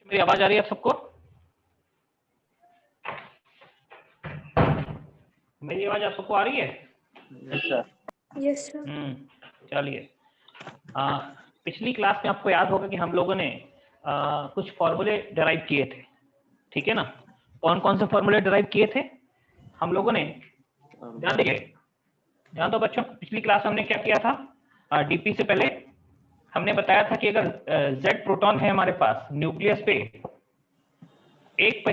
मेरी आवाज आ रही है आप सबको? मेरी आवाज आप सबको आ रही है? Yes sir. चलिए, पिछली क्लास में आपको याद होगा कि हम लोगों ने कुछ फॉर्मूले डिराइव किए थे, ठीक है ना? कौन कौन से फॉर्मूले डिराइव किए थे हम लोगों ने? ध्यान दो बच्चों, पिछली क्लास हमने क्या किया था? डीपी से पहले हमने बताया था कि अगर Z प्रोटॉन है हमारे पास न्यूक्लियस पे, एक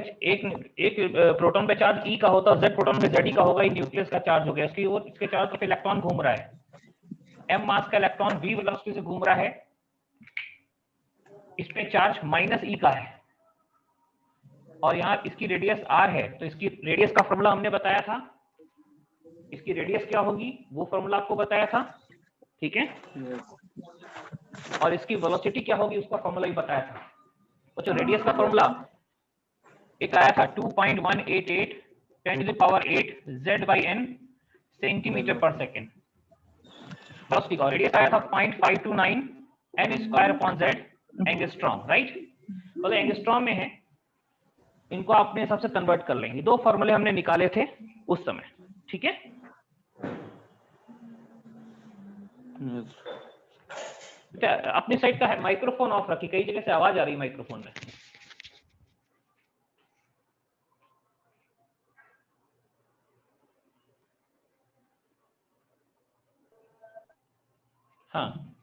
प्रोटॉन पे चार्ज E का होता है, Z प्रोटॉन पे Ze का होगा, ये न्यूक्लियस का चार्ज हो गया, इसकी ओर इसके चारों तरफ इलेक्ट्रॉन घूम रहा है, m मास का इलेक्ट्रॉन v वेलोसिटी से घूम रहा है, इस पे चार्ज -E का है और यहाँ इसकी रेडियस r है, तो इसकी रेडियस का फॉर्मूला हमने बताया था, इसकी रेडियस क्या होगी वो फॉर्मूला आपको बताया था, ठीक है? और इसकी वेलोसिटी क्या होगी उसका फॉर्मूला भी बताया था। तो जो रेडियस का फॉर्मूला एक आया था 2.188 10⁸ Z/n सेंटीमीटर पर सेकेंड, वेलोसिटी का रेडियस आया था 0.529 n² एंगस्ट्रॉम, राइट? तो एंगस्ट्रॉम में है, इनको आपने हिसाब से कन्वर्ट कर लेंगे। दो फॉर्मूले हमने निकाले थे उस समय, ठीक है? अपनी साइड का है माइक्रोफोन ऑफ रखिए, कई जगह से आवाज आ रही है माइक्रोफोन में। हाँ,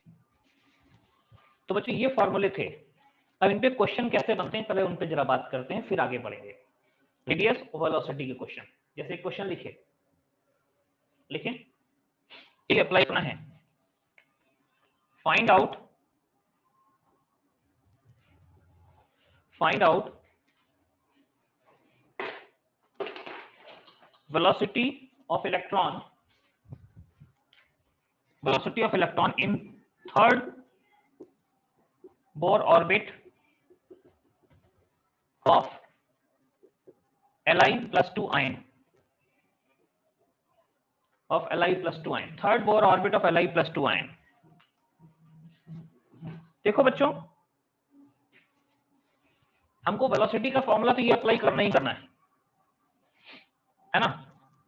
तो बच्चों ये फॉर्मूले थे। अब इन पे क्वेश्चन कैसे बनते हैं पहले उन पे जरा बात करते हैं, फिर आगे बढ़ेंगे। रेडियस और वेलोसिटी के क्वेश्चन, जैसे क्वेश्चन लिखें, ये अप्लाई करना है। Find out velocity of electron in third Bohr orbit of Li plus 2 ion, third Bohr orbit of Li plus 2 ion। देखो बच्चों, हमको वेलोसिटी का फॉर्मूला तो ये अप्लाई करना ही करना है ना?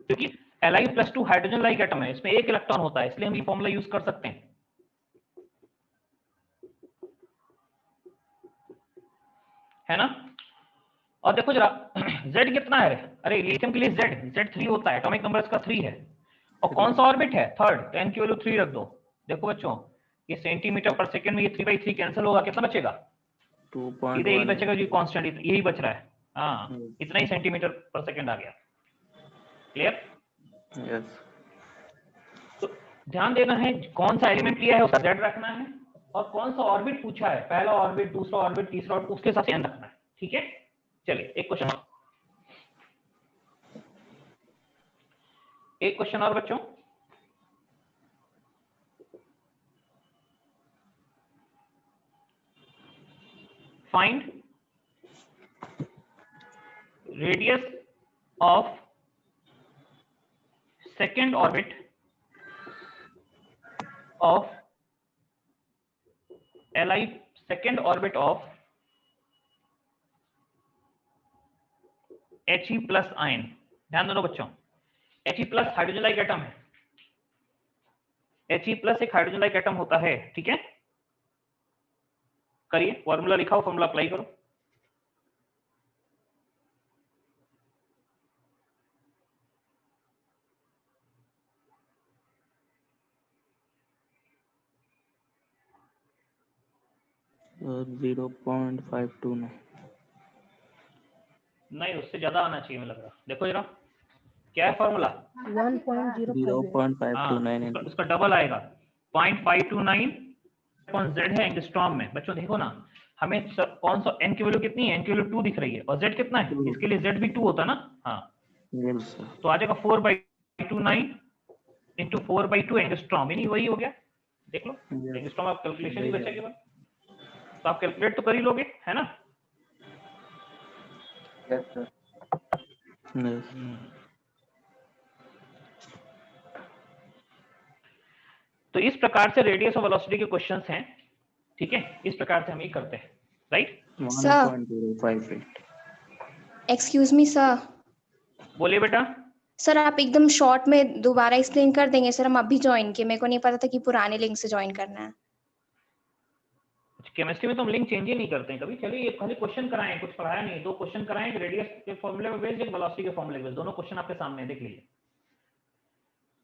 क्योंकि Li plus 2 hydrogen like atom है, इसमें एक इलेक्ट्रॉन होता है, इसलिए हम ये फॉर्मूला यूज कर सकते हैं, है ना? और देखो जरा Z कितना है? अरे लिथियम के लिए Z3 होता है, एटॉमिक नंबर इसका 3 है, और कौन सा ऑर्बिट है? थर्ड, तो n की वैल्यू 3 रख दो। देखो बच्चों, ये सेंटीमीटर पर सेकंड में ये 3/3 कैंसिल होगा, कितना बचेगा? 2.1 यही बचेगा जी, कांस्टेंट यही बच रहा है। हाँ, इतना ही सेंटीमीटर पर सेकंड आ गया। क्लियर? यस। तो ध्यान देना है कौन सा एलिमेंट लिया है उसका Z रखना है, और कौन सा ऑर्बिट पूछा है, पहला ऑर्बिट, दूसरा ऑर्बिट, तीसरा ऑर्बिट, उसके साथ n रखना है, ठीक है? चलिए एक क्वेश्चन और बच्चों, find radius of second orbit of Li, second orbit of He plus ion. ध्यान दो बच्चों, He plus hydrogen like atom है, He प्लस एक हाइड्रोजन लाइक एटम होता है, ठीक है? करिए, फॉर्मूला लिखाओ, फॉर्मूला अप्लाई करो। और 0.529 नहीं, उससे ज्यादा आना चाहिए मुझे लग रहा। देखो जरा क्या है फॉर्मूला? 1.05 उसका डबल आएगा, 0.529 Z है एंगस्ट्रॉम में। बच्चों देखो ना, हमें कौन सा n की वैल्यू कितनी है? n की वैल्यू 2 दिख रही है, और Z कितना है? इसके लिए Z भी 2 होता ना। हाँ, तो आ जाएगा 4/29 इंटू 4/2 एंगस्ट्रॉम, यानी वही हो गया। देख लो एंगस्ट्रॉम, आप कैलकुलेशन ही बचेगा, तो आप कैलकुलेट तो कर ही लोगे, है ना? Yes sir. तो इस प्रकार से रेडियस और वेलोसिटी के क्वेश्चंस हैं, ठीक है? इस प्रकार से हम ये करते हैं, right? Sir. 1.058. Excuse me sir. बोलिए बेटा। सर आप एकदम शॉर्ट में दोबारा एक्सप्लेन कर देंगे सर, हम अभी ज्वाइन किए, मेरे को नहीं पता था कि पुराने लिंक से ज्वाइन करना है। केमिस्ट्री में तो हम लिंक चेंज ही नहीं करते हैं कभी। चलिए खाली क्वेश्चन कराएं, कुछ पढ़ाया नहीं। 2 क्वेश्चन कराएं, एक रेडियस के फॉर्मूले में बेस्ड, एक वेलोसिटी के फॉर्मूले में बेस्ड। दोनों क्वेश्चन आपके सामने है, देख लीजिए।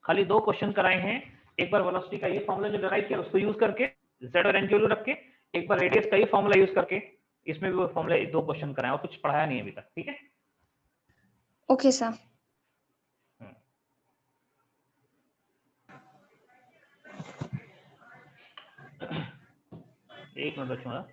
खाली 2 क्वेश्चन कराए हैं। एक बार वेलोसिटी का ये फॉर्मूला जो डिराइव किया उसको यूज करके, z और n की वैल्यू रख के। एक बार रेडियस का ये फॉर्मूला यूज करके, इसमें भी वो फॉर्मूला 2 क्वेश्चन कराए, और कुछ पढ़ाया नहीं अभी तक, ठीक है। Okay sir. एक मिनट बच्चों।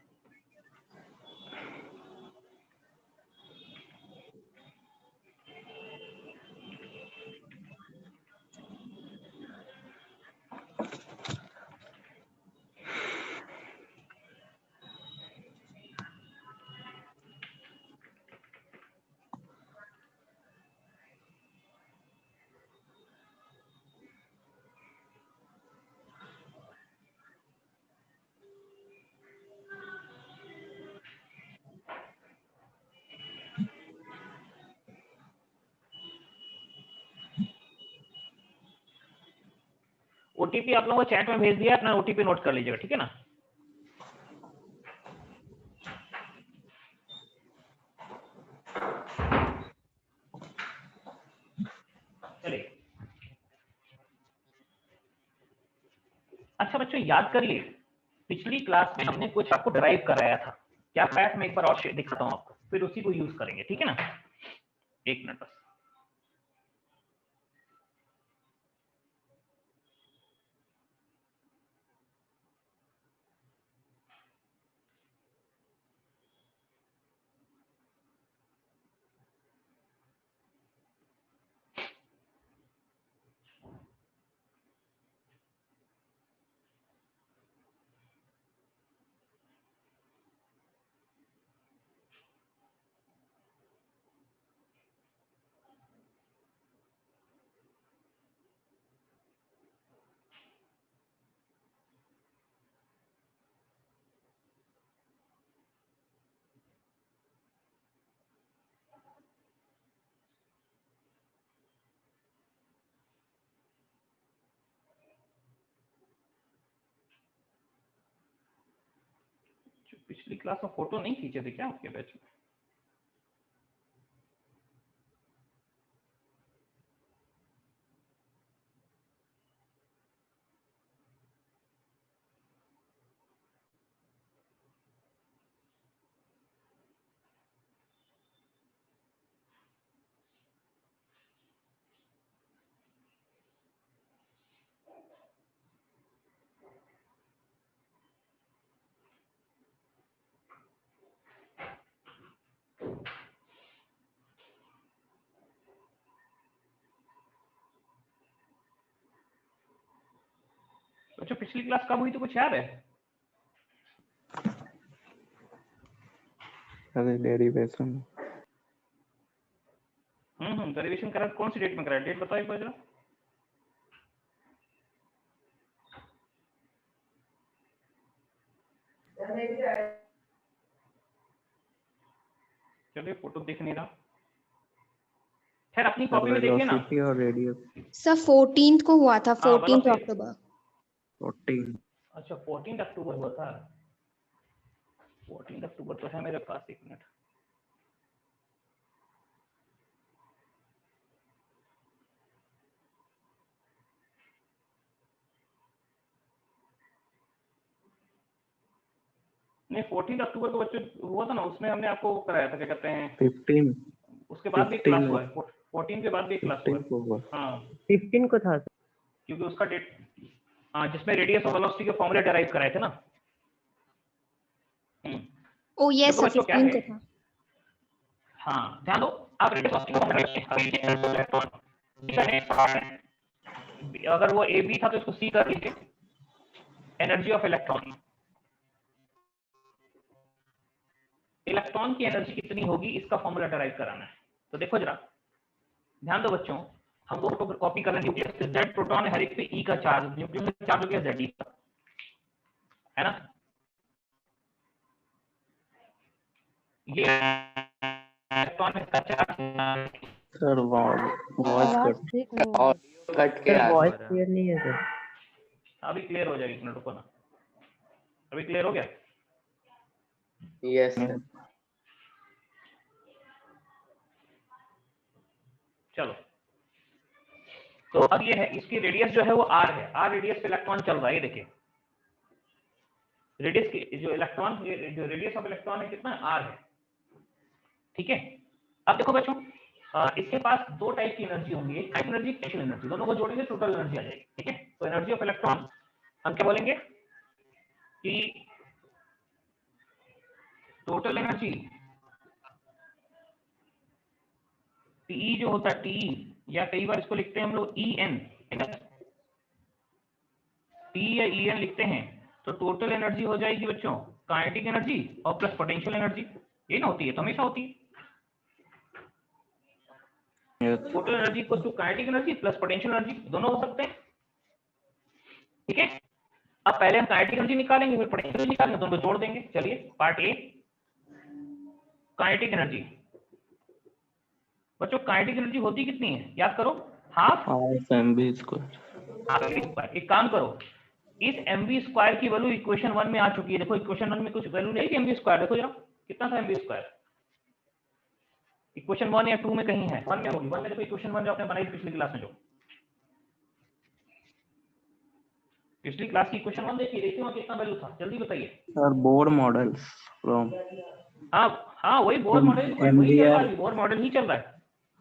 ओटीपी आप लोगों को चैट में भेज दिया, अपना ओटीपी नोट कर लीजिएगा, ठीक है ना। चलिए, अच्छा बच्चों याद करिए, पिछली क्लास में हमने कुछ आपको डिराइव कराया था। क्या कराया था मैं एक बार और दिखाता हूँ आपको, फिर उसी को यूज करेंगे, ठीक है ना। एक मिनट बस। पिछली क्लास में फोटो नहीं खींचे थे क्या आपके बैच में? अच्छा पिछली क्लास कब हुई तो कुछ याद है? अरे डेरिवेशन। डेरिवेशन करा, कौन सी डेट में करा? डेट बताओ एक बार जरा। चलिए फोटो दिख नहीं रहा, खैर अपनी कॉपी में देखिए ना। वेलोसिटी और रेडियस सर 14th को हुआ था, 14th velocity- अक्टूबर। 14। अच्छा 14 अक्टूबर हुआ था। 14 अक्टूबर तो है मेरे पास, एक मिनट। नहीं 14 अक्टूबर को बच्चों हुआ था ना, उसमें हमने आपको कराया था, क्या कहते हैं 15। उसके बाद भी क्लास 15 हुआ है। 14 के बाद भी क्लास हुआ 15 को हुआ। है। हाँ 15 को था क्योंकि उसका डेट, हाँ जिसमें रेडियस और वेलोसिटी के फॉर्मूले डिराइव कराए थे ना। ओ यस देखो सर, बच्चों क्या 15 है, को था। हाँ ध्यान दो, आप रेडियस वेलोसिटी के फॉर्मूले अगर वो ए बी था तो इसको सी कर लीजिए। एनर्जी ऑफ इलेक्ट्रॉन, इलेक्ट्रॉन की एनर्जी कितनी होगी इसका फॉर्मूला डिराइव कराना है। तो देखो जरा ध्यान दो बच्चों, हम दो को कॉपी कर रहे हैं। न्यूक्लियस से Z प्रोटॉन है, हर एक पे E का चार्ज, न्यूक्लियस में चार्ज हो गया Ze का, है ना। ये इलेक्ट्रॉन में इसका charge. Sir voice cut audio cut के आ वॉइस रहा है। क्लियर नहीं है सर। अभी क्लियर हो जाएगी, एक मिनट रुको ना। अभी क्लियर हो गया? Yes sir. चलो, तो अब ये है, इसकी रेडियस जो है वो r है। r रेडियस पे इलेक्ट्रॉन चल रहा है, ये देखिए रेडियस की जो इलेक्ट्रॉन, जो रेडियस ऑफ इलेक्ट्रॉन है कितना r है। ठीक है, अब देखो बच्चों, इसके पास दो टाइप की एनर्जी होंगी, एक टाइम एनर्जी, पोटेंशियल एनर्जी। दोनों को जोड़ेंगे टोटल एनर्जी आ जाएगी। ठीक है, तो एनर्जी ऑफ इलेक्ट्रॉन हम क्या बोलेंगे कि टोटल एनर्जी टी जो होता है टी, या कई बार इसको लिखते हैं हम लोग ई एन, टी या ई एन लिखते हैं। तो टोटल एनर्जी हो जाएगी बच्चों काइनेटिक एनर्जी और प्लस पोटेंशियल एनर्जी। ये ना होती है तो हमेशा होती है। Total energy equal to kinetic energy plus potential energy, दोनों हो सकते हैं। ठीक है, अब पहले हम काइनेटिक एनर्जी निकालेंगे, फिर पोटेंशियल एनर्जी निकालेंगे, दोनों को जोड़ देंगे। चलिए पार्ट ए, काइनेटिक एनर्जी। बच्चों काइनेटिक एनर्जी होती कितनी है, याद करो, हाफ mv स्क्वायर। एक काम करो, इस mv स्क्वायर की वैल्यू इक्वेशन 1 में आ चुकी है। देखो इक्वेशन 1 में कुछ वैल्यू नहीं थी mv स्क्वायर, देखो जरा कितना था mv स्क्वायर। इक्वेशन 1 या 2 में कहीं है, 1 में होगी। 1 में देखो इक्वेशन 1 जो आपने बनाई पिछली क्लास में, जो पिछली क्लास की इक्वेशन 1 देखिए वहां कितना वैल्यू था, जल्दी बताइए। सर बोर मॉडल्स फ्रॉम हाँ वही बोर मॉडल, वही चल रहा है, बोर मॉडल ही चल रहा है।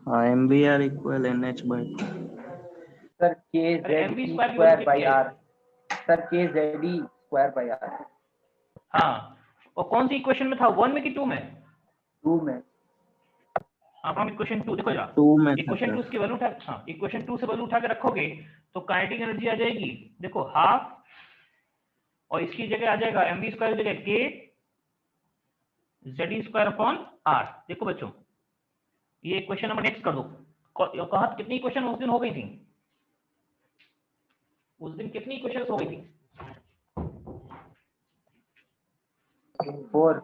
mvr equal nh/2। सर के अरे जेड mv स्क्वायर बाई कितनी है? आर। सर के जेड स्क्वायर बाई आर। हाँ, और कौन सी इक्वेशन में था, 1 में कि 2 में? 2 में। हम इक्वेशन 2 देखो जरा, 2 में इक्वेशन 2 की वैल्यू उठा, हाँ इक्वेशन 2 से वैल्यू उठा के रखोगे तो काइनेटिक एनर्जी आ जाएगी, देखो हाफ, और इसकी जगह आ जाएगा mv स्क्वायर की जगह के जेड स्क्वायर अपॉन आर। देखो बच्चों, ये इक्वेशन नंबर नेक्स्ट कर दो। कहा कितनी इक्वेशन उस दिन हो गई थी, उस दिन कितनी इक्वेशन हो गई थी? 4।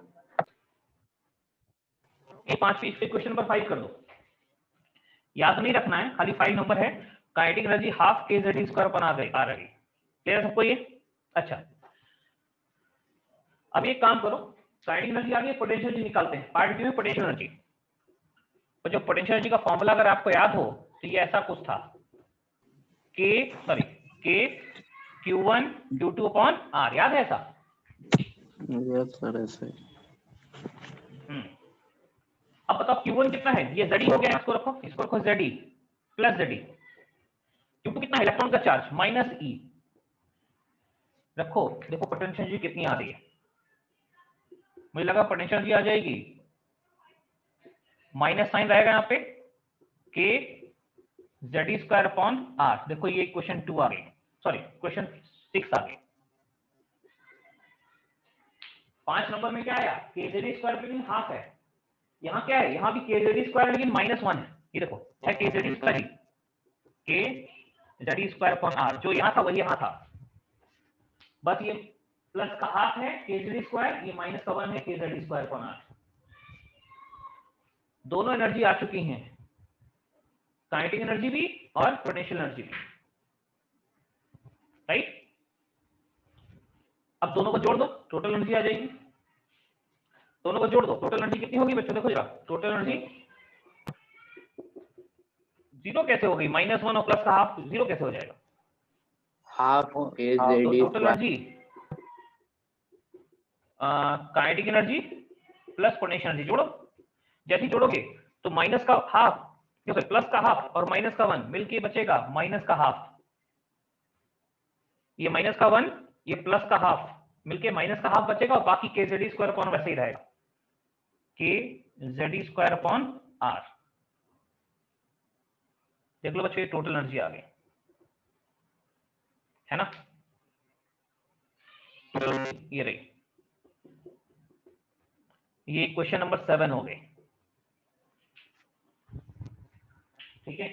ये 5 इस इक्वेशन नंबर 5 कर दो। याद नहीं रखना है, खाली 5 नंबर है। काइनेटिक एनर्जी हाफ के जेड स्क्वायर अपॉन आर आ रही। क्लियर सबको ये? अच्छा, अब एक काम करो, काइनेटिक एनर्जी आ गई, पोटेंशियल एनर्जी निकालते हैं। पार्ट बी में पोटेंशियल एनर्जी। तो जो पोटेंशियल एनर्जी का फॉर्मूला अगर आपको याद हो तो ये ऐसा कुछ था, के Q1 Q2 अपॉन R, याद है ऐसा? यस सर ऐसे। अब बताओ Q1 कितना है, ये Zd हो गया, इसको रखो Zd प्लस Zd। Q2 कितना है, इलेक्ट्रॉन का चार्ज माइनस E रखो। देखो पोटेंशियल एनर्जी कितनी आ रही है, मुझे लगा पोटेंशियल एनर्जी आ जाएगी, माइनस साइन रहेगा यहाँ पे, के जेड स्क्वायर अपॉन आर। देखो ये क्वेश्चन 2 आ गई, सॉरी क्वेश्चन 6 आ गई। 5 नंबर में क्या आया, के जेड स्क्वायर लेकिन हाफ है। यहाँ क्या है, यहाँ भी के जेड स्क्वायर लेकिन -1 है। ये देखो है के जेड स्क्वायर, के जेड स्क्वायर अपॉन आर, जो यहाँ था वही यहाँ था, बस ये प्लस का हाफ है के जेड स्क्वायर, ये माइनस का 1 है के जेड स्क्वायर अपॉन आर। दोनों एनर्जी आ चुकी हैं, काइनेटिक एनर्जी भी और पोटेंशियल एनर्जी भी, राइट। अब दोनों को जोड़ दो, टोटल एनर्जी आ जाएगी। दोनों को जोड़ दो, टोटल एनर्जी कितनी होगी बच्चों, देखो जरा, टोटल एनर्जी 0 कैसे हो गई, -1 और प्लस का हाफ 0 कैसे हो जाएगा? हाफ के तो Z total energy kinetic energy plus potential energy जोड़ो। जैसे ही जोड़ोगे तो माइनस का हाफ, देखो प्लस का हाफ और माइनस का 1 मिलके बचेगा माइनस का हाफ। ये माइनस का 1, ये प्लस का हाफ मिलके माइनस का हाफ बचेगा, और बाकी के जेड स्क्वायर अपॉन वैसे ही रहेगा, के जेड स्क्वायर अपॉन आर। देख लो बच्चों, ये टोटल एनर्जी आ गई है ना, ये रही। ये क्वेश्चन नंबर 7 हो गए, ठीक है।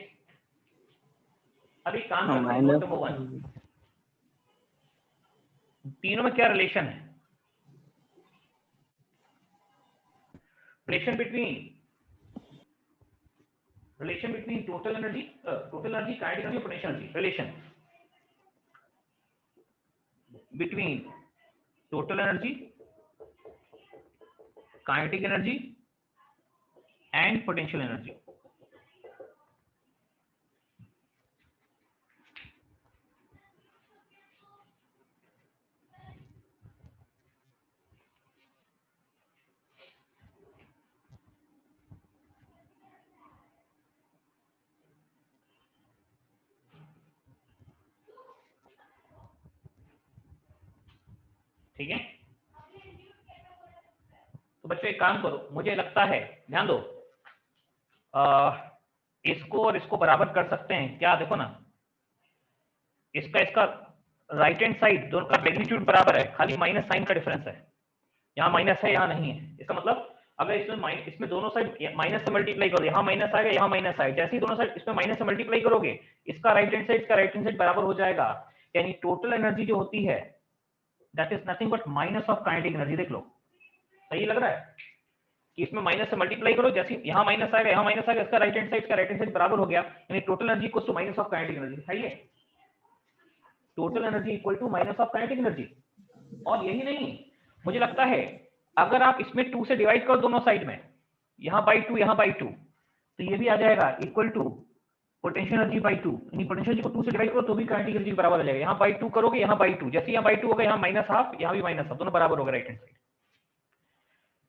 अभी काम करते हैं नोट नंबर 1। तीनों में क्या रिलेशन है? relation between total energy, kinetic energy, potential energy. Relation between total energy, kinetic energy and potential energy. ठीक है, तो बच्चों एक काम करो, मुझे लगता है ध्यान दो, इसको और इसको बराबर कर सकते हैं क्या? देखो ना, इसका राइट हैंड साइड दोनों का मैग्नीट्यूड बराबर है, खाली माइनस साइन का डिफरेंस है, यहाँ माइनस है यहाँ नहीं है। इसका मतलब अगर इसमें दोनों साइड माइनस से मल्टीप्लाई करो, यहाँ माइनस आएगा यहाँ माइनस आएगा, जैसे ही दोनों साइड इसमें माइनस से मल्टीप्लाई करोगे इसका राइट हैंड साइड, इसका राइट हैंड साइड बराबर हो जाएगा। यानी टोटल एनर्जी जो होती है that is nothing but minus of kinetic energy. देख लो, सही लग रहा है कि इसमें माइनस से मल्टीप्लाई करो, जैसे यहाँ माइनस आएगा यहाँ माइनस आएगा, इसका राइट हैंड साइड, इसका राइट हैंड साइड बराबर हो गया, यानी total energy equal to minus of kinetic energy. सही है, total energy equal to minus of kinetic energy. और यही नहीं, मुझे लगता है अगर आप इसमें 2 से डिवाइड करो दोनों साइड में, यहाँ बाई 2 यहाँ बाई 2, तो ये भी आ जाएगा equal to potential energy by 2, यानी पोटेंशियल एनर्जी को 2 से डिवाइड करो तो भी काइनेटिक एनर्जी के बराबर आ जाएगा। यहाँ बाई 2 करोगे यहाँ बाई 2, जैसे यहाँ बाई 2 होगा यहाँ माइनस हाफ, यहाँ भी माइनस हाफ, दोनों बराबर होगा right hand side.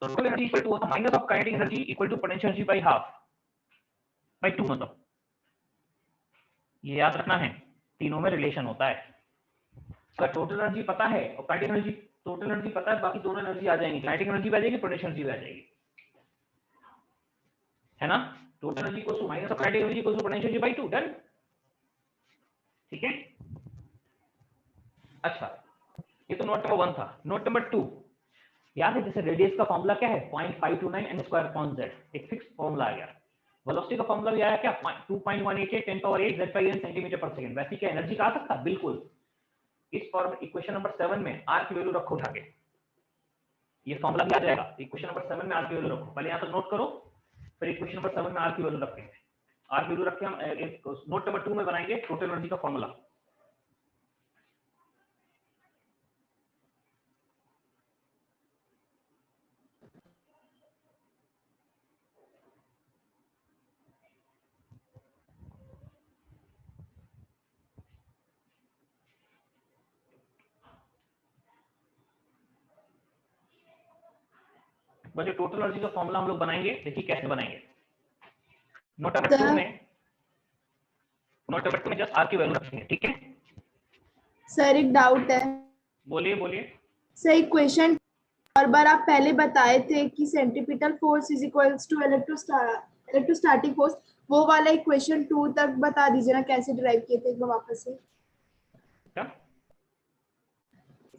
Total energy equal to minus of kinetic energy equal to potential energy by half by 2, मतलब ये याद रखना है, तीनों में रिलेशन होता है। तो टोटल एनर्जी पता है और काइनेटिक एनर्जी, टोटल एनर्जी पता है, बाकी दोनों एनर्जी आ जाएंगी, काइनेटिक एनर्जी भी आ जाएगी, पोटेंशियल एनर्जी भी आ जाएगी, है ना। टोटल एनर्जी को माइनस ऑफ काइनेटिक एनर्जी को पोटेंशियल एनर्जी बाई 2, डन। ठीक है, अच्छा ये तो नोट नंबर 1 था। नोट नंबर 2 याद है, जैसे रेडियस का फॉर्मूला क्या है 0.529 n स्क्वायर अपॉन z, एक फिक्स फॉर्मूला आ गया। वेलोसिटी का फॉर्मूला भी आया क्या 2.188 10 पावर 8 z n सेंटीमीटर पर सेकंड। वैसे क्या एनर्जी का आ सकता है? बिल्कुल। इस फॉर्म इक्वेशन नंबर 7 में r की वैल्यू रखो उठा के, ये फॉर्मूला भी आ जाएगा। इक्वेशन नंबर 7 में r की वैल्यू रखो, पहले यहां तक नोट करो, फिर इक्वेशन नंबर 7 में r की वैल्यू रखेंगे। r की वैल्यू रख के हम नोट नंबर 2 में बनाएंगे टोटल एनर्जी का फॉर्मूला। बच्चों टोटल एनर्जी का फॉर्मूला हम लोग बनाएंगे, देखिए कैसे बनाएंगे। नोट नंबर 2 में जस्ट r की वैल्यू रखेंगे, ठीक है। सर एक डाउट है। बोलिए बोलिए। सर इक्वेशन और बार आप पहले बताए थे कि centripetal force is equals to electrostatic force, वो वाला इक्वेशन 2 तक बता दीजिए ना, कैसे डिराइव किए थे एक बार वापस से। क्या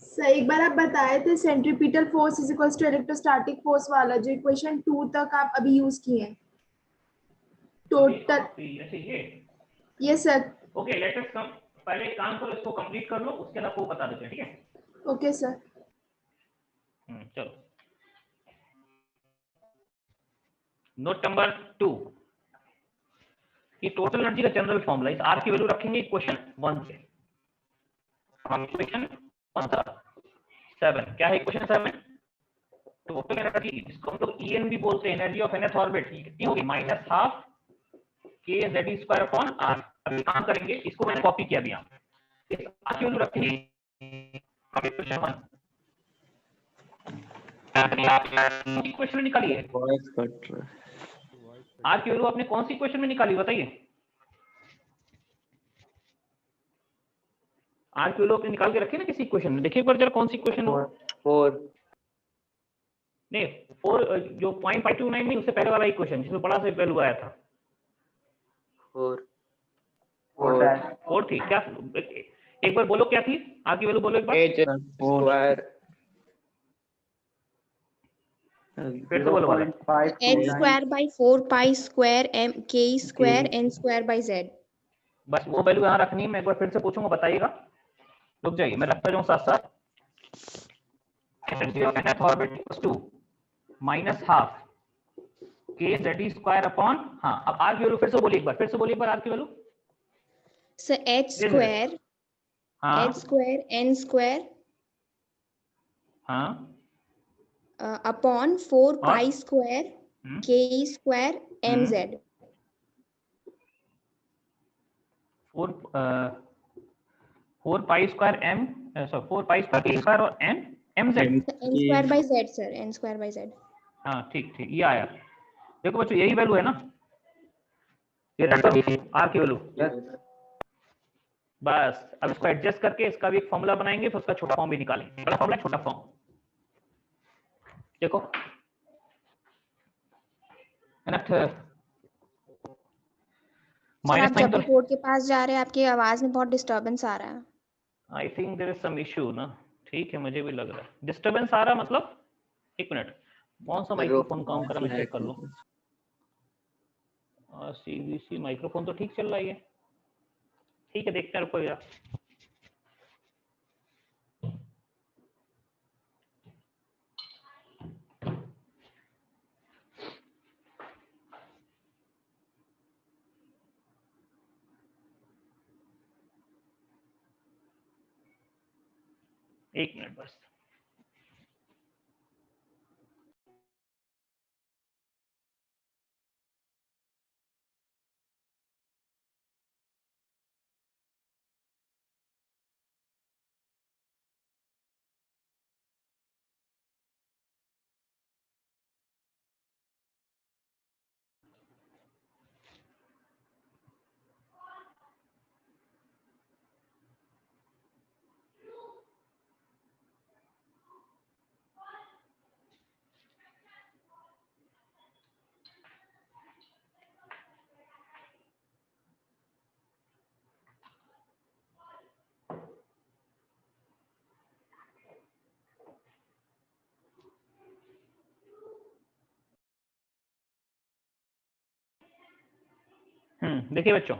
सर एक बार आप बताए थे centripetal force is equals to electrostatic force वाला, जो इक्वेशन 2 तक आप अभी यूज किए हैं total. Yes sir. Okay, let us come, पहले एक काम करो, इसको कंप्लीट कर लो, उसके बाद आपको बता देते हैं, ठीक है। Okay sir. चलो नोट नंबर 2, ये टोटल एनर्जी का जनरल फॉर्मूला, इस r की वैल्यू रखेंगे इक्वेशन 1 से। हम इक्वेशन 7 क्या है? इक्वेशन 7 टोटल एनर्जी, जिसको हम लोग En भी बोलते हैं, एनर्जी ऑफ nth ऑर्बिट, कितनी होगी -12 kZe²/r। अभी काम करेंगे, इसको मैंने कॉपी किया भी, यहाँ इस r की वैल्यू रखेंगे इक्वेशन 1। इक्वेशन में निकाली है वॉइस कट रहा है। r की वैल्यू आपने कौन सी इक्वेशन में निकाली बताइए? r की वैल्यू आपने निकाल के रखी ना किसी इक्वेशन में, देखिए एक बार जरा कौन सी इक्वेशन हो। 4 नहीं 4 जो 0.529 नहीं, उससे पहले वाला इक्वेशन जिसमें बड़ा सा वैल्यू आया था 4 थी क्या? एक बार बोलो क्या थी r की वैल्यू, बोलो एक बार h²। फिर से बोलो वाला। h square by 4 pi square m k square n square by z। बस वो वैल्यू यहाँ रखनी है। मैं एक बार फिर से पूछूंगा, बताइएगा, रुक जाइए, मैं रखता जाऊँ साथ साथ। Energy of nth orbit equals to -12 k z square upon, हाँ अब r की वैल्यू फिर से बोलिए एक बार, फिर से बोलिए एक बार r की वैल्यू। सर h स्क्वायर हाँ h स्क्वायर n स्क्वायर हाँ अपॉन 4 और? Pi square k square mz। 4 pi square m, sorry 4 pi square k square और n mz। n square by z sir, n square by z। हाँ ठीक ठीक, ये आया। देखो बच्चों यही वैल्यू है ना, ये r की वैल्यू। बस अब इसको एडजस्ट करके इसका भी एक फॉर्मूला बनाएंगे, फिर उसका छोटा फॉर्म भी निकालेंगे। बड़ा फॉर्मूला छोटा फॉर्म, देखो सर आप माइनस साइन जब तो भी बोर्ड के पास जा रहे हैं आपकी आवाज में बहुत डिस्टरबेंस आ रहा है। I think there is some issue ना। ठीक है, मुझे भी लग रहा है डिस्टरबेंस आ रहा, मतलब एक मिनट, कौन सा माइक्रोफोन काम कर रहा है मैं चेक कर लूं। सीवीसी माइक्रोफोन तो ठीक चल रहा है, ठीक है देखते हैं, रुको यार। एक मिनट बस। देखिए बच्चों,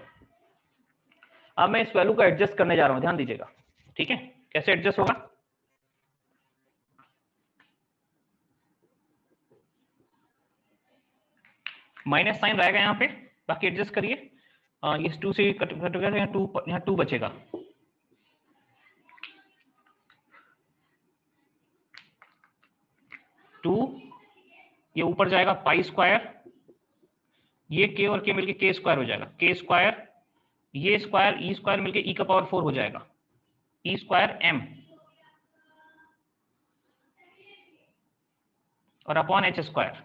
अब मैं इस वैल्यू को एडजस्ट करने जा रहा हूं, ध्यान दीजिएगा। ठीक है, कैसे एडजस्ट होगा? माइनस साइन रहेगा यहाँ पे, बाकी एडजस्ट करिए। ये 2 से कट गया, यहाँ 2 बचेगा। टू ये ऊपर जाएगा पाई स्क्वायर, ये k और k मिलके k स्क्वायर हो जाएगा, k स्क्वायर, ये स्क्वायर e स्क्वायर मिलके e का पावर 4 हो जाएगा, e स्क्वायर m और अपॉन h स्क्वायर।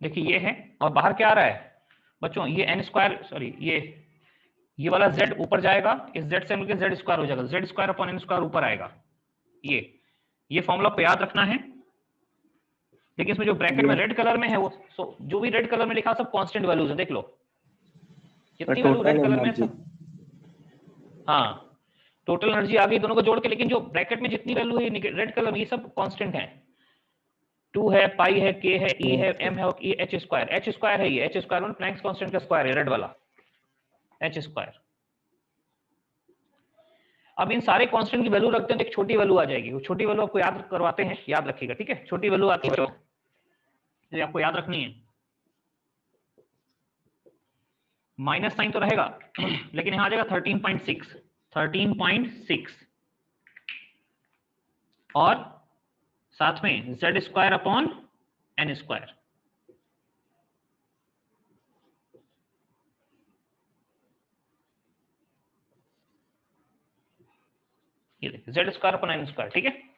देखिए ये है, और बाहर क्या आ रहा है बच्चों, ये n स्क्वायर, सॉरी ये वाला z ऊपर जाएगा, इस z से मिलके z स्क्वायर हो जाएगा, z square upon n square ऊपर आएगा। ये फॉर्मूला को याद रखना है। देखिए इसमें जो ब्रैकेट में रेड कलर में है वो, जो भी रेड कलर में लिखा सब कांस्टेंट वैल्यूज है, देख लो कितनी वैल्यू रेड कलर में सब। हाँ टोटल एनर्जी आ गई दोनों को जोड़ के, लेकिन जो ब्रैकेट में जितनी वैल्यू है रेड कलर में ये सब कांस्टेंट है। 2 है, पाई है, के है, ई है, एम है और ये एच स्क्वायर है। ये H square one Planck's constant का स्क्वायर है, रेड वाला एच स्क्वायर। अब इन सारे कांस्टेंट की वैल्यू रखते हैं तो एक छोटी वैल्यू आ जाएगी, वो छोटी वैल्यू आपको याद करवाते हैं, याद रखिएगा। ठीक है, छोटी वैल्यू आती है जो आपको याद रखनी है। माइनस साइन तो रहेगा लेकिन यहां आ जाएगा 13.6 और साथ में z square upon n square. ये देखिए z square upon n square. ठीक है,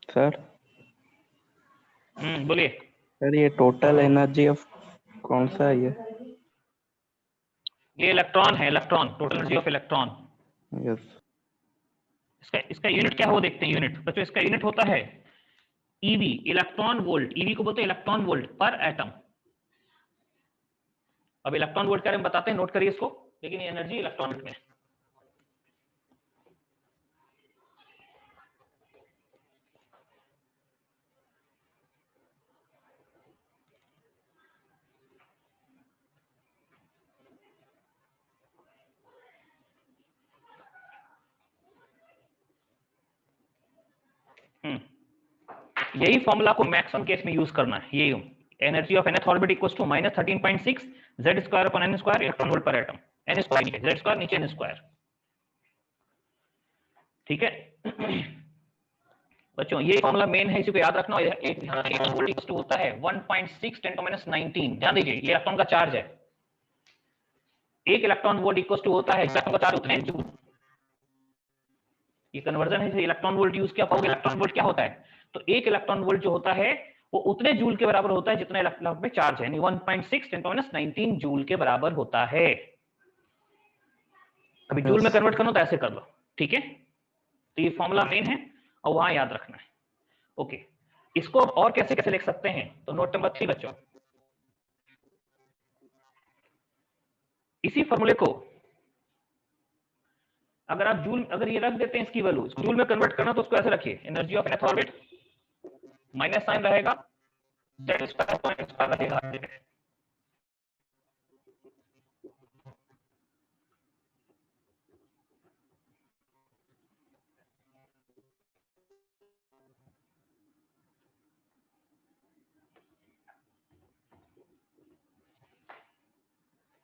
सर बोलिए। सर ये टोटल एनर्जी ऑफ कौन सा है ये इलेक्ट्रॉन है, electron, total energy of electron. Yes इसका यूनिट क्या है वो देखते हैं। यूनिट बच्चों इसका यूनिट होता है ईवी, इलेक्ट्रॉन वोल्ट। ईवी को बोलते हैं इलेक्ट्रॉन वोल्ट पर एटम। अब इलेक्ट्रॉन वोल्ट के बारे में बताते हैं, नोट करिए इसको, लेकिन ये एनर्जी इलेक्ट्रॉन में। यही फॉर्मूला को मैक्सिमम केस में यूज करना है। यही energy of nth orbit equals to -13.6 z square upon n square electron volt per atom. n square नीचे, z स्क्वायर नीचे, n स्क्वायर। ठीक है बच्चों, ये फॉर्मूला मेन है, इसी को याद रखना। एक वोल्ट इक्वल्स टू होता है 1.6 × 10⁻19। ध्यान दीजिए, ये इलेक्ट्रॉन का चार्ज है। एक इलेक्ट्रॉन वोल्ट इक्वल्स टू होता है इलेक्ट्रॉन का चार्ज उतने जूल। ये कन्वर्जन है, इलेक्ट्रॉन वोल्ट यूज किया पाओगे। इलेक्ट्रॉन वोल्ट क्या होता है, तो एक इलेक्ट्रॉन वोल्ट जो होता है वो उतने जूल के बराबर होता है जितना इलेक्ट्रॉन में चार्ज है, यानी 1.6 × 10⁻19 जूल के बराबर होता है। अभी जूल में कन्वर्ट करना तो ऐसे कर लो। ठीक है, तो ये फॉर्मूला मेन है और वहां याद रखना है। ओके, इसको और कैसे कैसे लिख सकते हैं, तो नोट नंबर 3 बच्चों, इसी फॉर्मूले को अगर आप जूल, अगर ये रख देते हैं इसकी वैल्यू, जूल में कन्वर्ट करना तो उसको ऐसे रखिए, energy of nth orbit minus sign रहेगा, z square upon n square रहेगा।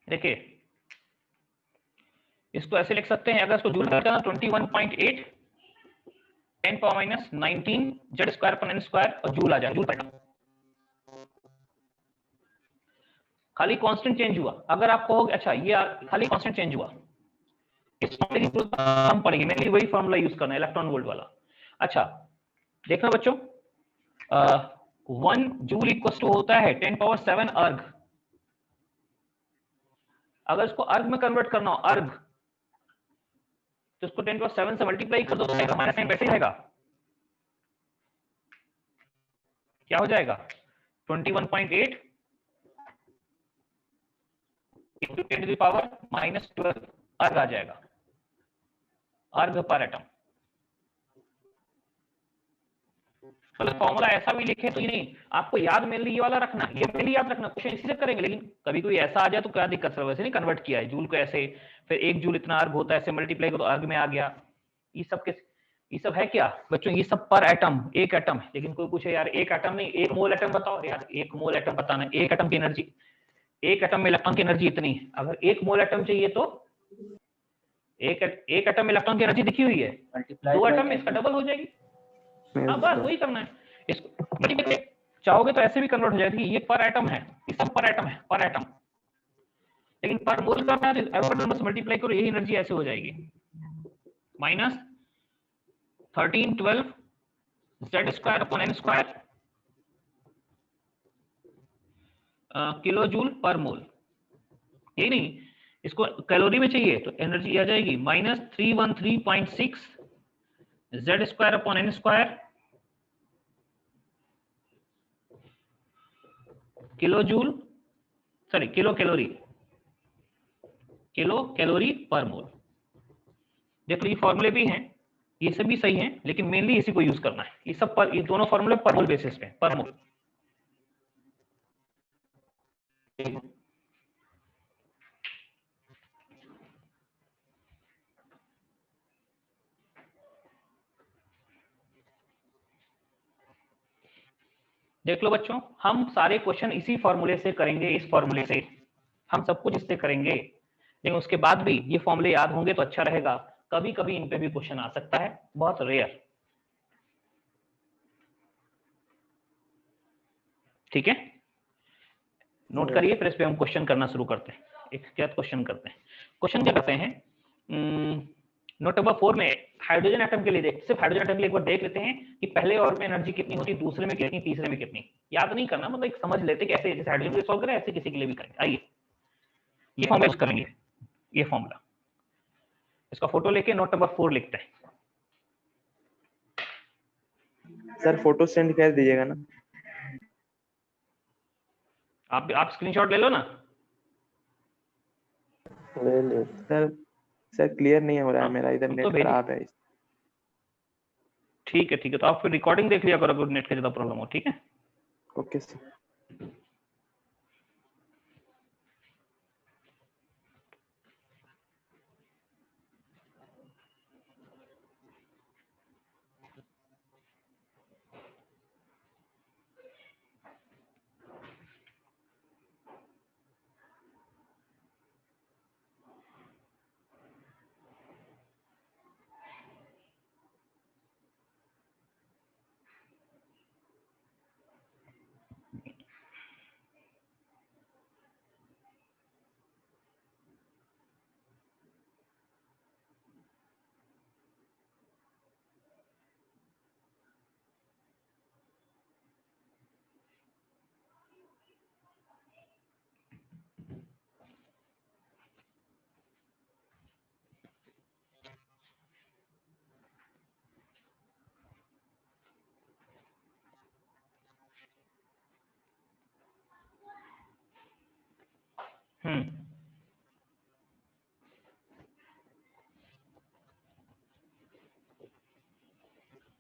देखिए, इसको ऐसे लिख सकते हैं, अगर इसको जूल में करना 21.8 10⁻19 z square upon n square और जूल आ जाए, जूल पर खाली कांस्टेंट चेंज हुआ। अगर आप कहोगे अच्छा ये खाली कांस्टेंट चेंज हुआ, इस फॉर्मूले की हम पढ़ेंगे, मेनली वही फॉर्मूला यूज करना है, इलेक्ट्रॉन वोल्ट वाला। अच्छा देखना बच्चों, 1 जूल इक्वल्स टू होता है 10⁻7 अर्ग। अगर इसको अर्ग में कन्वर्ट करना हो, अर्ग, तो इसको 10⁻7 से मल्टीप्लाई कर दो, माइनस साइन वैसे ही रहेगा। क्या हो जाएगा, 21.8 into 10 to the power -12 अर्ग आ जाएगा, अर्ग पर एटम। मतलब फॉर्मूला ऐसा भी लिखे तो ये नहीं, आपको याद मेनली ये वाला रखना, ये मेनली याद रखना, क्वेश्चन इसी से करेंगे। लेकिन कभी कोई ऐसा आ जाए तो क्या दिक्कत है, वैसे नहीं कन्वर्ट किया है जूल को ऐसे, फिर 1 जूल इतना अर्ग होता है, ऐसे मल्टीप्लाई करो अर्ग में आ गया। ये सब है क्या बच्चों, ये सब पर एटम, एक एटम है। लेकिन कोई पूछे यार एक एटम नहीं, 1 मोल एटम बताओ, यार 1 मोल एटम बताना है, एक एटम की एनर्जी, एक एटम में इलेक्ट्रॉन की एनर्जी इतनी है। अगर 1 मोल एटम चाहिए तो एक एटम में इलेक्ट्रॉन की एनर्जी दिखी हुई है, 2 एटम में इसका डबल हो जाएगी। हाँ बस वही करना है। इसको चाहोगे तो ऐसे भी कन्वर्ट हो जाएगी, ये पर एटम है, ये सब पर एटम है, पर एटम। लेकिन पर मोल करना है तो एवोगाड्रो से मल्टीप्लाई करो, यही एनर्जी ऐसे हो जाएगी, -1312 z square upon n square kilojoule पर मोल। यही नहीं, इसको कैलोरी में चाहिए तो एनर्जी आ जाएगी -313.6 z square upon n square kilo joule, sorry kilo calorie, kilo calorie पर मोल। देखो ये फॉर्मूले भी हैं, ये सब भी सही हैं, लेकिन मेनली इसी को यूज करना है। ये सब पर, ये दोनों फॉर्मूले पर मोल बेसिस पे, पर मोल। देख लो बच्चों, हम सारे क्वेश्चन इसी फॉर्मूले से करेंगे, इस फॉर्मूले से हम सब कुछ इससे करेंगे। लेकिन उसके बाद भी ये फॉर्मूले याद होंगे तो अच्छा रहेगा। कभी कभी इन पे भी क्वेश्चन आ सकता है, बहुत रेयर। ठीक है, नोट करिए, फिर इस पे हम क्वेश्चन करना शुरू करते हैं। एक क्या क्वेश्चन करते हैं, क्वेश्चन क्या करते हैं, नोट नंबर 4 में हाइड्रोजन एटम के लिए सिर्फ हाइड्रोजन एटम के लिए एक बार देख लेते हैं कि पहले और में एनर्जी कितनी होती है, दूसरे में कितनी, तीसरे में कितनी। याद नहीं करना, मतलब एक समझ लेते कि ऐसे जैसे हाइड्रोजन सॉल्व करें ऐसे किसी के लिए भी करेंगे। आइए ये फॉर्मूला करेंगे, ये फॉर्मूला, इसका फोटो लेके नोट नंबर 4 लिखते हैं। सर फोटो सेंड कर दीजिएगा ना, आप स्क्रीनशॉट ले लो ना। ले ले। सर क्लियर नहीं हो रहा है मेरा, इधर तो नेट भेजिए। खराब है। ठीक है तो आप फिर रिकॉर्डिंग देख लिया करो अगर नेट का ज्यादा प्रॉब्लम हो। ठीक है, ओके सर।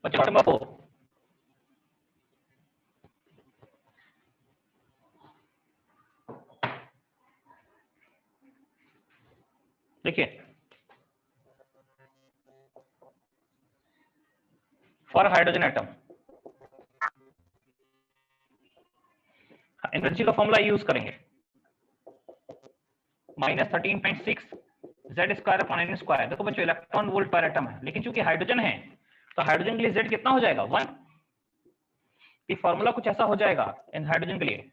बच्चों नंबर 4, देखिए फॉर हाइड्रोजन एटम एनर्जी का फॉर्मूला यूज करेंगे -13.6 Z² अपॉन n स्क्वायर। देखो बच्चों इलेक्ट्रॉन वोल्ट पर एटम है, लेकिन चूंकि हाइड्रोजन है तो हाइड्रोजन के लिए Z कितना हो जाएगा 1। ये फॉर्मूला कुछ ऐसा हो जाएगा इन हाइड्रोजन के लिए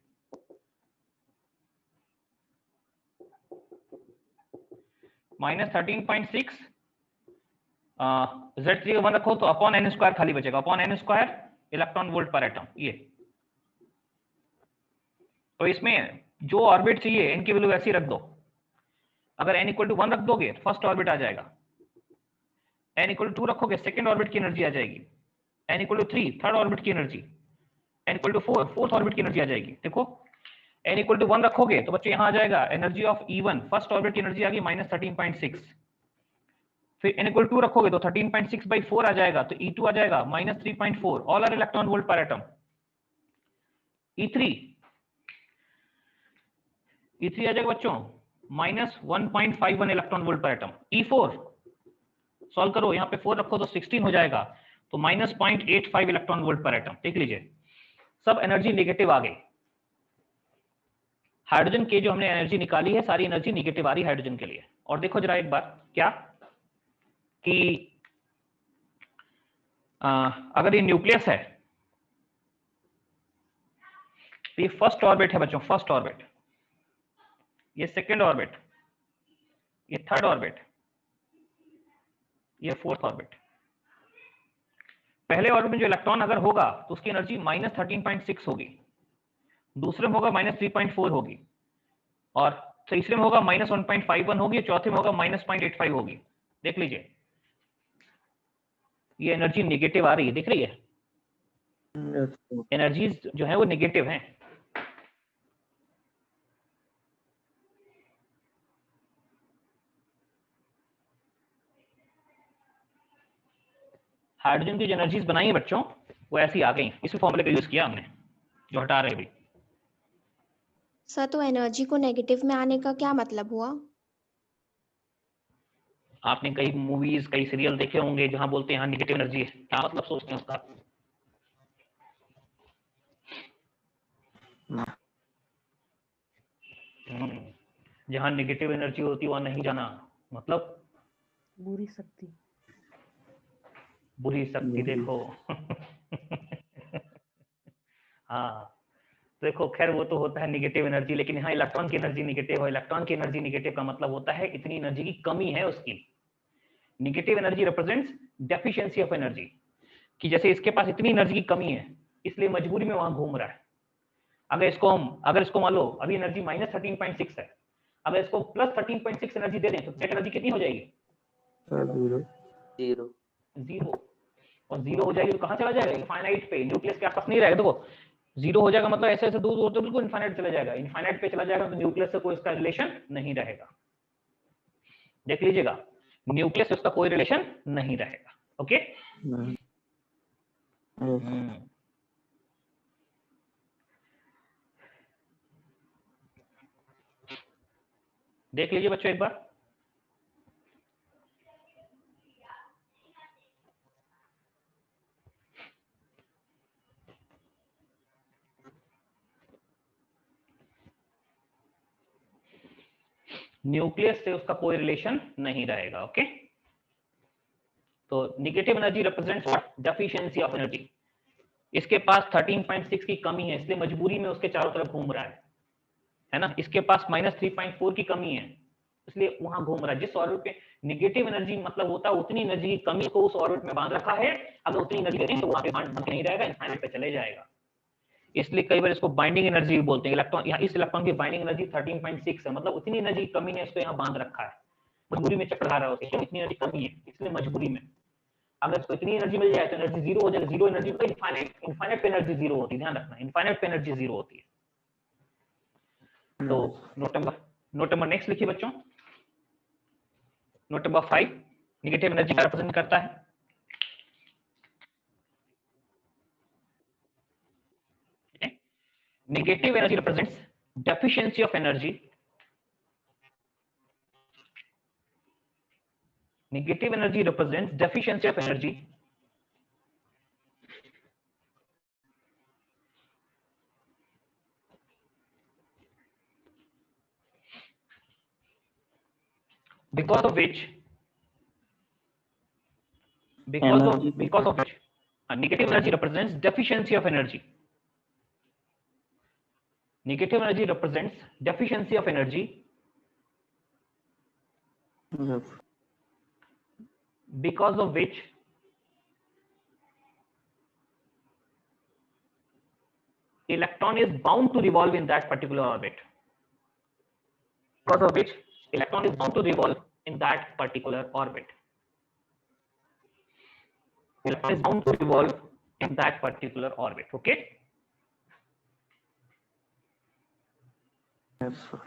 -13.6 Z3 का 1 रखो तो अपॉन n स्क्वायर खाली बचेगा, upon n square electron volt per atom. ये तो इसमें जो ऑर्बिट चाहिए इनकी वैल्यू ऐसी रख दो। अगर n = 1 रख दोगे फर्स्ट ऑर्बिट आ जाएगा, n = 2 रखोगे सेकंड ऑर्बिट की एनर्जी आ जाएगी, n = 3 थर्ड ऑर्बिट की एनर्जी, n = 4 फोर्थ ऑर्बिट की एनर्जी आ जाएगी। देखो n = 1 रखोगे तो बच्चों यहां आ जाएगा energy of E1 first orbit की एनर्जी आ गई -13.6। फिर n = 2 रखोगे तो 13.6/4 आ जाएगा, तो E2 आ जाएगा -3.4। All are electron volt per atom. E3 आ जाएगा बच्चों -1.51 electron volt per atom. E4 solve करो, यहाँ पे 4 रखो तो 16 हो जाएगा, तो -0.85 इलेक्ट्रॉन वोल्ट पर एटम। देख लीजिए सब एनर्जी नेगेटिव आ गई। हाइड्रोजन के जो हमने एनर्जी निकाली है सारी एनर्जी नेगेटिव आ रही है हाइड्रोजन के लिए। और देखो जरा एक बार क्या कि अगर ये न्यूक्लियस है तो ये फर्स्ट ऑर्बिट है बच्चों, फर्स्ट ऑर्बिट, ये सेकेंड ऑर्बिट, ये थर्ड ऑर्बिट, ये फोर्थ ऑर्बिट। पहले ऑर्बिट में जो इलेक्ट्रॉन अगर होगा तो उसकी एनर्जी -13.6 होगी, दूसरे में होगा -3.4 होगी, और तीसरे में होगा -1.51 होगी, चौथे में होगा -0.85 होगी। देख लीजिए ये एनर्जी नेगेटिव आ रही है, दिख रही है? एनर्जीज जो है वो नेगेटिव हैं। हाइड्रोजन की जो एनर्जीज बनाई है बच्चों वो ऐसी आ गई, इसी फॉर्मूले का यूज किया हमने जो हटा रहे अभी। सर तो एनर्जी को नेगेटिव में आने का क्या मतलब हुआ? आपने कई मूवीज कई सीरियल देखे होंगे जहां बोलते हैं यहाँ नेगेटिव एनर्जी है, क्या मतलब सोचते हैं उसका? जहां नेगेटिव एनर्जी होती है वहां नहीं जाना, मतलब बुरी शक्ति। बुरी शक्ति देखो। हाँ देखो खैर वो तो होता है नेगेटिव एनर्जी, लेकिन यहाँ इलेक्ट्रॉन की एनर्जी नेगेटिव है। इलेक्ट्रॉन की एनर्जी नेगेटिव का मतलब होता है इतनी एनर्जी की कमी है उसकी। Negative energy represents deficiency of energy, कि जैसे इसके पास इतनी एनर्जी की कमी है इसलिए मजबूरी में वहां घूम रहा है। अगर इसको मान लो अभी एनर्जी -13.6 है, अगर इसको +13.6 एनर्जी दे दें तो नेट एनर्जी कितनी हो जाएगी? 0। और 0 हो जाएगी तो कहां चला जाएगा? इनफाइनाइट पे, न्यूक्लियस के आसपास नहीं रहेगा। देखो 0 हो जाएगा मतलब ऐसे ऐसे दूर दूर तो बिल्कुल इनफाइनाइट चला जाएगा। इनफाइनाइट पे चला जाएगा तो न्यूक्लियस से कोई इसका रिलेशन नहीं रहेगा। देख लीजिएगा न्यूक्लियस से उसका कोई रिलेशन नहीं रहेगा। ओके देख लीजिए बच्चों एक बार। न्यूक्लियस से उसका कोई रिलेशन नहीं रहेगा। ओके तो negative energy represents deficiency of energy. इसके पास 13.6 की कमी है इसलिए मजबूरी में उसके चारों तरफ घूम रहा है ना। इसके पास -3.4 की कमी है इसलिए वहां घूम रहा है। जिस ऑर्बिट पे नेगेटिव एनर्जी मतलब होता है उतनी एनर्जी की कमी को उस ऑर्बिट में बांध रखा है। अगर उतनी एनर्जी दें तो वहां पे बांध नहीं रहेगा, इनफाइनाइट पे चले जाएगा। इसलिए कई बार इसको बाइंडिंग एनर्जी भी बोलते हैं। इलेक्ट्रॉन यहाँ इस इलेक्ट्रॉन की बाइंडिंग एनर्जी 13.6 है, मतलब उतनी एनर्जी की कमी है इसको यहाँ बांध रखा है। मजबूरी में चक्कर आ रहा है उसको, इतनी एनर्जी कमी है इसलिए मजबूरी में। अगर इसको इतनी एनर्जी मिल जाए तो एनर्जी 0 हो जाएगा। 0 एनर्जी मतलब इनफाइनाइट पे एनर्जी 0 होती है, ध्यान रखना इनफाइनाइट पे एनर्जी 0 होती है। तो नोट नंबर नेक्स्ट लिखिए बच्चों, नोट नंबर 5 नेगेटिव एनर्जी का रिप्रेजेंट करता है। Negative energy represents deficiency of energy. Negative energy represents deficiency of energy because of which negative energy represents deficiency of energy. Negative energy represents deficiency of energy because of which electron is bound to revolve in that particular orbit. Because of which electron is bound to revolve in that particular orbit. Electron is bound to revolve in that particular orbit. Okay. Yes, sir.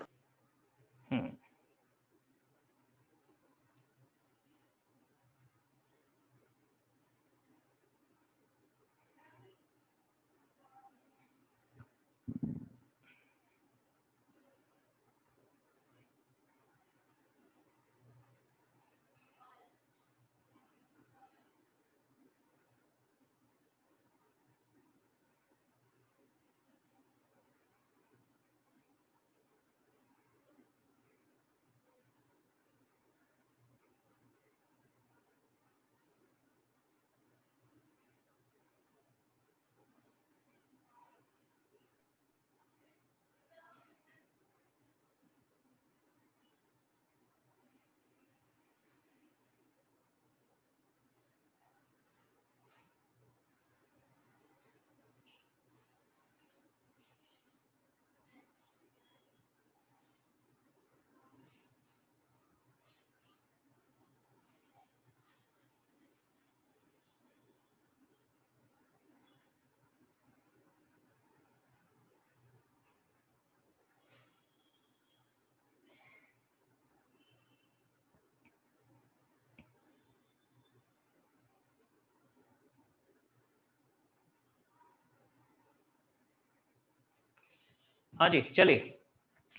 हाँ जी चलिए,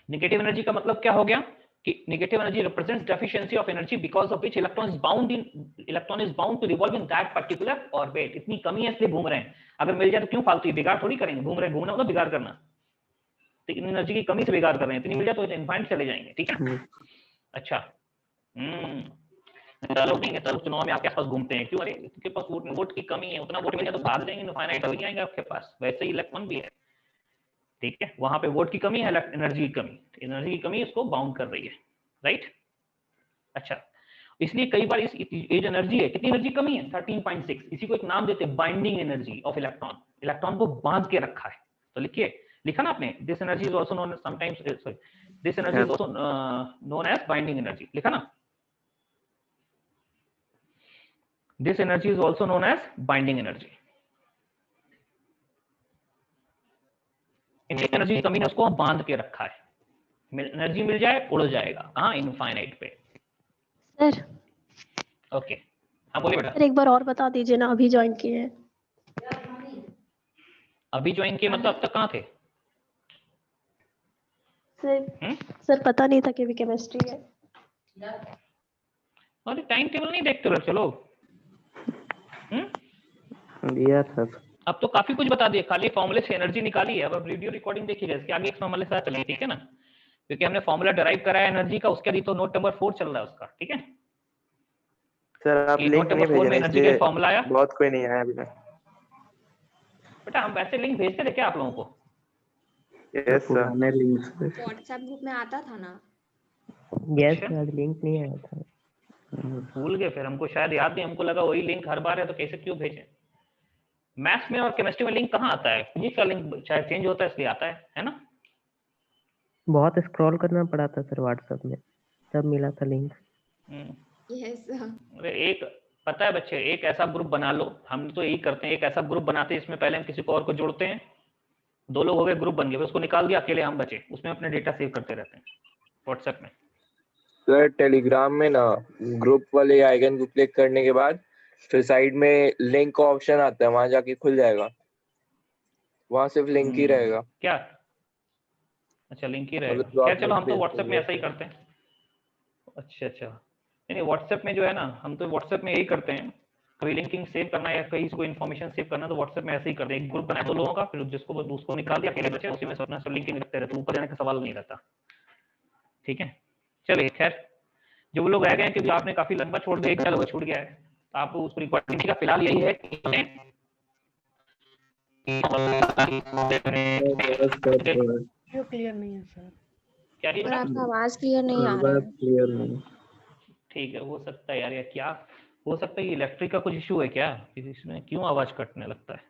negative energy का मतलब क्या हो गया कि negative energy represents deficiency of energy because of which electron is bound to revolve in that particular orbit. इतनी कमी है इसलिए घूम रहे हैं, अगर मिल जाए तो क्यों फालतू बिगाड़ थोड़ी करेंगे, घूम रहे हैं, घूमना मतलब बिगाड़ करना, तो इतनी एनर्जी की कमी से बिगाड़ कर रहे हैं, इतनी मिल जाए तो इनफाइनाइट चले जाएंगे। ठीक है अच्छा चलो चुनाव में आपके पास घूमते हैं, क्यों? अरे उसके पास वोट की कमी है, उतना वोट मिल जाए तो भाग जाएंगे, इनफाइनाइट हो जाएंगे आपके पास। वैसे ही इलेक्ट्रॉन भी है, ठीक है, वहां पे वोट की कमी है, एनर्जी की कमी, एनर्जी की कमी इसको बाउंड कर रही है, राइट। अच्छा, इसलिए कई बार इस ये जो एनर्जी है, कितनी एनर्जी कमी है 13.6, इसी को एक नाम देते हैं binding energy of electron, electron को बांध के रखा है। तो लिखिए, लिखा ना आपने, this energy is also known sometimes, sorry, this energy is also known as binding energy, लिखा ना, this energy is also known as binding energy. Energy की कमी ने उसको बांध के रखा है, एनर्जी मिल जाए उड़ जाएगा, कहाँ? इनफाइनाइट पे। सर ओके हाँ बोलिए बेटा। सर एक बार और बता दीजिए ना, अभी ज्वाइन किए हैं। अभी ज्वाइन किए मतलब अब तक कहाँ थे? सर पता नहीं था कि भी केमिस्ट्री है। अरे टाइम टेबल नहीं देखते रहो, चलो दिया था। अब तो काफी कुछ बता दिया, खाली फॉर्मूले से एनर्जी निकाली है। अब वीडियो रिकॉर्डिंग देखिएगा, इसके आगे एक फॉर्मूले से चलेंगे, ठीक है ना, क्योंकि हमने फॉर्मूला डिराइव करा है एनर्जी का, उसके लिए तो नोट नंबर 4 चल रहा है उसका, ठीक है सर। आप लिंक नहीं भेज रहे हैं इसलिए फॉर्मूला आया, बहुत कोई नहीं आया अभी तक। बेटा हम वैसे लिंक भेजते थे क्या आप लोगों को? यस सर, पुराने लिंक से व्हाट्सएप ग्रुप में आता था ना। यस सर, लिंक नहीं आया था। भूल गए फिर, हमको शायद याद नहीं, हमको लगा वही लिंक हर बार है तो कैसे क्यों भेजें। मैथ्स में और केमिस्ट्री में लिंक कहाँ आता है? फिजिक्स का लिंक शायद चेंज होता है इसलिए आता है ना। बहुत स्क्रॉल करना पड़ा था सर व्हाट्सएप में, तब मिला था लिंक। यस अरे एक पता है बच्चे, एक ऐसा ग्रुप बना लो, हम तो यही करते हैं, एक ऐसा ग्रुप बनाते हैं इसमें पहले हम किसी को और को जोड़ते हैं, 2 लोग हो गए, ग्रुप बन गए, उसको निकाल दिया, अकेले हम बचे, उसमें अपने डेटा सेव करते रहते हैं। व्हाट्सएप में? सर टेलीग्राम में ना ग्रुप वाले आइकन को क्लिक करने के बाद फिर साइड में लिंक का ऑप्शन आता है, वहां जाके खुल जाएगा, वहां सिर्फ लिंक ही रहेगा। क्या? अच्छा, लिंक ही रहेगा। मतलब जो क्या, आप चलो लिंक हम तो व्हाट्सएप में भेजते ऐसा ही करते हैं। अच्छा, नहीं व्हाट्सएप में जो है ना, हम तो व्हाट्सएप में यही करते हैं, कभी लिंकिंग सेव करना है या कहीं से कोई इन्फॉर्मेशन सेव करना तो व्हाट्सएप में ऐसे ही करते हैं। एक ग्रुप बनाया 2 लोगों का, फिर जिसको उसको निकाल दिया, अकेले बचे उसी में अपना सब लिंकिंग रखते रहते, ऊपर जाने का सवाल नहीं रहता। ठीक है, चलिए खैर, जो लोग रह गए हैं, क्योंकि आपने काफी लंबा छोड़ दिया, 1 घंटा छूट गया है, तो आप उस रिकॉर्डिंग का फिलहाल यही है कि जो क्लियर नहीं है सर। क्या ही सर आपका आवाज क्लियर नहीं आ रहा है। क्लियर नहीं। ठीक है, हो सकता है यार, या क्या हो सकता है, ये इलेक्ट्रिक का कुछ इशू है क्या, इसमें क्यों आवाज कटने लगता है?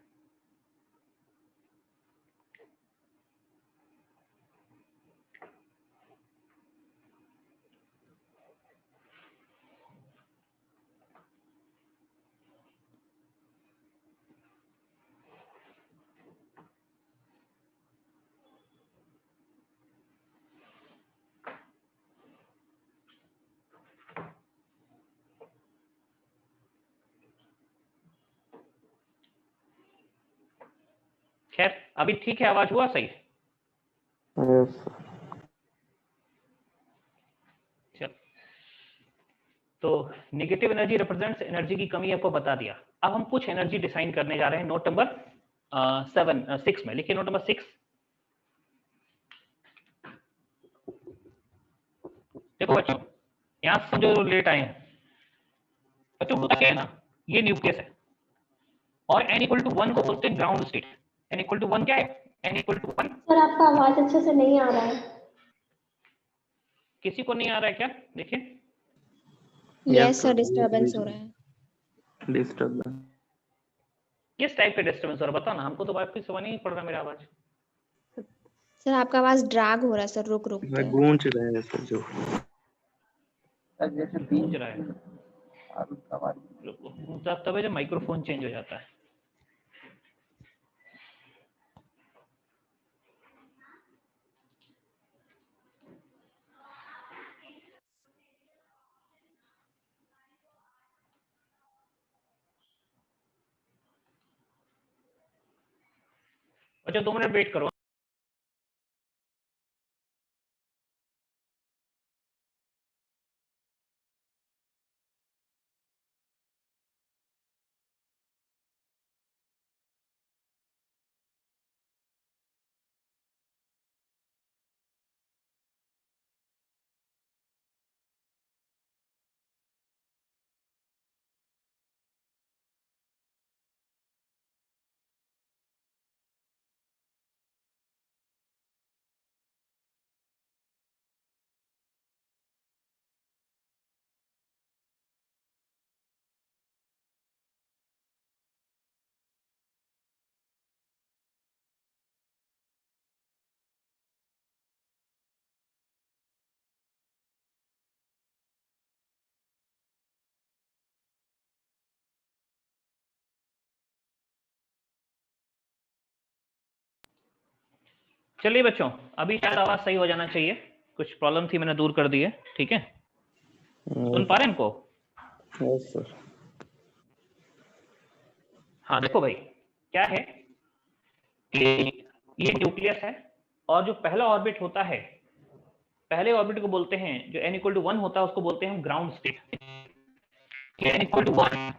खैर, अभी ठीक है, आवाज हुआ सही? Yes sir. चल, तो नेगेटिव एनर्जी रिप्रेजेंट्स एनर्जी की कमी, आपको बता दिया। अब हम कुछ एनर्जी डिफाइन करने जा रहे हैं। नोट नंबर 6 में लिखिए, नोट नंबर 6। देखो बच्चों, यहां से जो लेट आए हैं बच्चों, होता क्या है ना, ये न्यूक्लियस है और n इक्वल टू 1 को बोलते हैं ground state. n equal to 1 क्या है? n equal to 1। सर आपका आवाज अच्छे से नहीं आ रहा है। किसी को नहीं आ रहा है क्या? देखिए, यस सर, डिस्टरबेंस हो रहा है। डिस्टर्बेंस। किस टाइप का डिस्टर्बेंस हो रहा है बताओ ना, हमको तो बात समझ नहीं पड़ रहा मेरा आवाज। सर आपका आवाज ड्रैग हो रहा है सर, रुक रुक के। गूंज रहे हैं सर जो। सर जैसे गूंज रहा है, आवाज गूंजता तब है जब माइक्रोफोन चेंज हो जाता है। अच्छा, 2 मिनट वेट करो। चलिए बच्चों, अभी शायद आवाज सही हो जाना चाहिए, कुछ प्रॉब्लम थी, मैंने दूर कर दी है। ठीक है, सुन पा रहे हैं इनको? Yes sir. हाँ देखो भाई, क्या है कि ये न्यूक्लियस है और जो पहला ऑर्बिट होता है, पहले ऑर्बिट को बोलते हैं, जो n इक्वल टू 1 होता है उसको बोलते हैं हम ground state. n equal to 1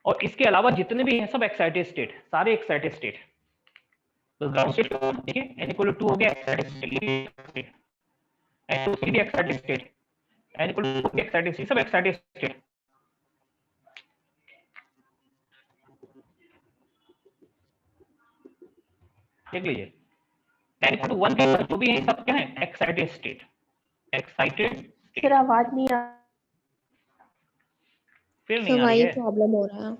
और इसके अलावा जितने भी हैं सब एक्साइटेड स्टेट, सारे एक्साइटेड स्टेट। तो ग्राउंड स्टेट देखिए, n इक्वल टू 2 हो गया एक्साइटेड स्टेट, n2 भी excited state, n equal to 2 excited state, सब एक्साइटेड स्टेट। देख लीजिए, n इक्वल टू 1 के जो भी है सब क्या है? Excited state, excited state. फिर आवाज नहीं आ फिर तो नहीं आ रही वही है, प्रॉब्लम हो रहा है।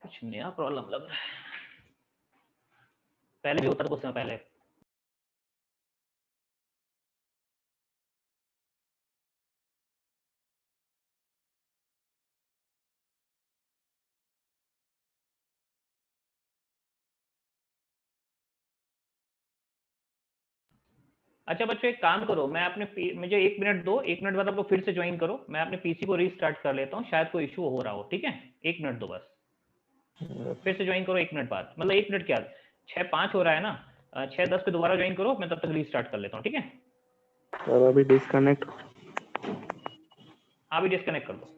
कुछ नया प्रॉब्लम लग रहा है, पहले भी होता था कुछ समय पहले। अच्छा बच्चों एक काम करो, मैं अपने मुझे 1 मिनट दो, 1 मिनट बाद आप लोग फिर से ज्वाइन करो, मैं अपने पीसी को रीस्टार्ट कर लेता हूँ, शायद कोई इशू हो रहा हो, ठीक है? 1 मिनट दो बस, फिर से ज्वाइन करो 1 मिनट बाद, मतलब 1 मिनट क्या 6:05 हो रहा है ना, 6:10 पे दोबारा ज्वाइन करो, मैं तब तक रीस्टार्ट कर लेता हूँ, ठीक है? सर अभी डिस्कनेक्ट अभी डिस्कनेक्ट कर दो।